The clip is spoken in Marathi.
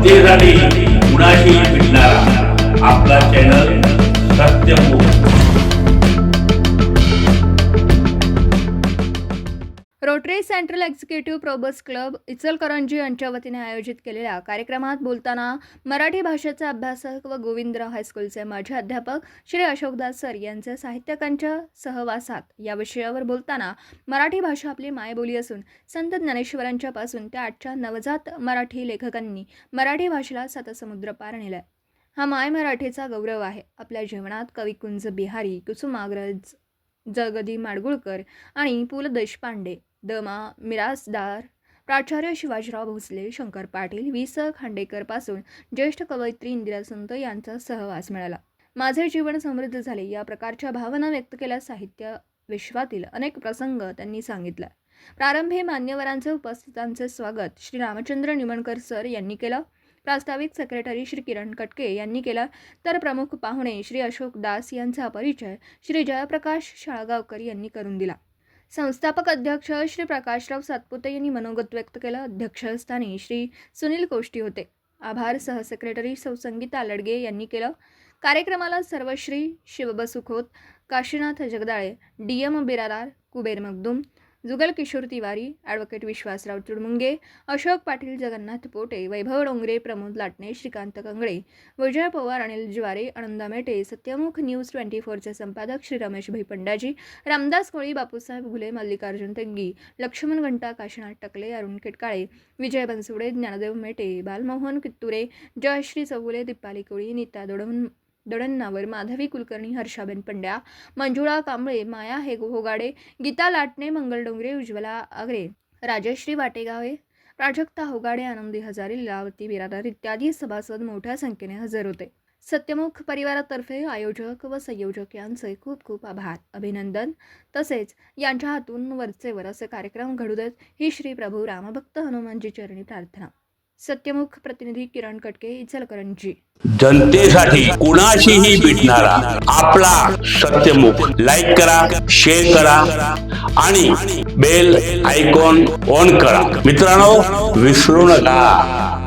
जनतेसाठी कुणाशी भेटणारा आपला channel Satyamukh. Rotary Central executive Probus club Ichalkaranji यांच्या वतीने आयोजित केलेल्या कार्यक्रमात बोलताना मराठी भाषेचे अभ्यासक व गोविंदराव हायस्कूलचे माजी अध्यापक श्री अशोकदास सर यांचे साहित्यिकांच्या सहवासात या विषयावर बोलताना मराठी भाषा आपली मायबोली असून संत ज्ञानेश्वरांच्या पासून त्या आजच्या नवजात मराठी लेखकांनी मराठी भाषेला सातसमुद्र पार नेलाय। हा माय मराठीचा गौरव आहे। आपल्या जीवनात कवी कुंज बिहारी, कुसुमाग्रज, जगदी माडगुळकर आणि पु ल देशपांडे, द.मा. मिरासदार, प्राचार्य शिवाजीराव भोसले, शंकर पाटील, वि. स. खांडेकर पासून ज्येष्ठ कवयित्री इंदिरा संत यांचा सहवास मिळाला। माझे जीवन समृद्ध झाले या प्रकारच्या भावना व्यक्त केल्या। साहित्य विश्वातील अनेक प्रसंग त्यांनी सांगितला। प्रारंभी मान्यवरांचे उपस्थितांचे स्वागत श्री रामचंद्र निमणकर सर यांनी केलं। प्रास्ताविक सेक्रेटरी श्री किरण कटके यांनी केला, तर प्रमुख पाहुणे श्री अशोक दास यांचा परिचय श्री जयप्रकाश शाळगावकर यांनी करून दिला। संस्थापक अध्यक्ष श्री प्रकाशराव सातपुते यांनी मनोगत व्यक्त केलं। अध्यक्षस्थानी श्री सुनील कोष्टी होते। आभार सहसेक्रेटरी सौ संगीता लडगे यांनी केलं। कार्यक्रमाला सर्वश्री शिवबसू खोत, काशीनाथ जगदाळे, DM बिरादार, कुबेर मगदूम, जुगल किशोर तिवारी, ॲडव्होकेट विश्वासराव चुडमुंगे, अशोक पाटील, जगन्नाथ पोटे, वैभव डोंगरे, प्रमोद लाटणे, श्रीकांत कंगळे, विजय पवार, अनिल ज्वारे, आनंदा मेटे, सत्यमुख न्यूज 24चे संपादक श्री रमेश भाई पंडाजी, रामदास कोळी, बापूसाहेब घुले, मल्लिकार्जुन तेंगी, लक्ष्मण घंटा, काशीनाथ टकले, अरुण केटकाळे, विजय बनसुडे, ज्ञानदेव मेटे, बालमोहन कित्तुरे, जयश्री चौगुले, दीपाली कोळी, नीता दडणनावर, माधवी कुलकर्णी, हर्षाबेन पंड्या, मंजुळा कांबळे, माया होगाडे, गीता लाटणे, मंगल डोंगरे, उज्ज्वला आगरे, राजश्री वाटेगावे, प्राजक्ता होगाडे, आनंदी हजारे, लीलावती बिरादार इत्यादी सभासद मोठ्या संख्येने हजर होते। सत्यमुख परिवारातर्फे आयोजक व संयोजक यांचे खूप खूप आभार, अभिनंदन। तसेच यांच्या हातून वरचेवर असे कार्यक्रम घडू देत ही श्री प्रभू रामभक्त हनुमानजी चरणी प्रार्थना। सत्यमुख प्रतिनिधी किरण कटके, इचलकरंजी। जनतेसाठी कुणाशीही भेटणारा आपला सत्यमुख। लाईक करा, शेअर करा आणि बेल आयकॉन ऑन करा। मित्रांनो, विसरू नका।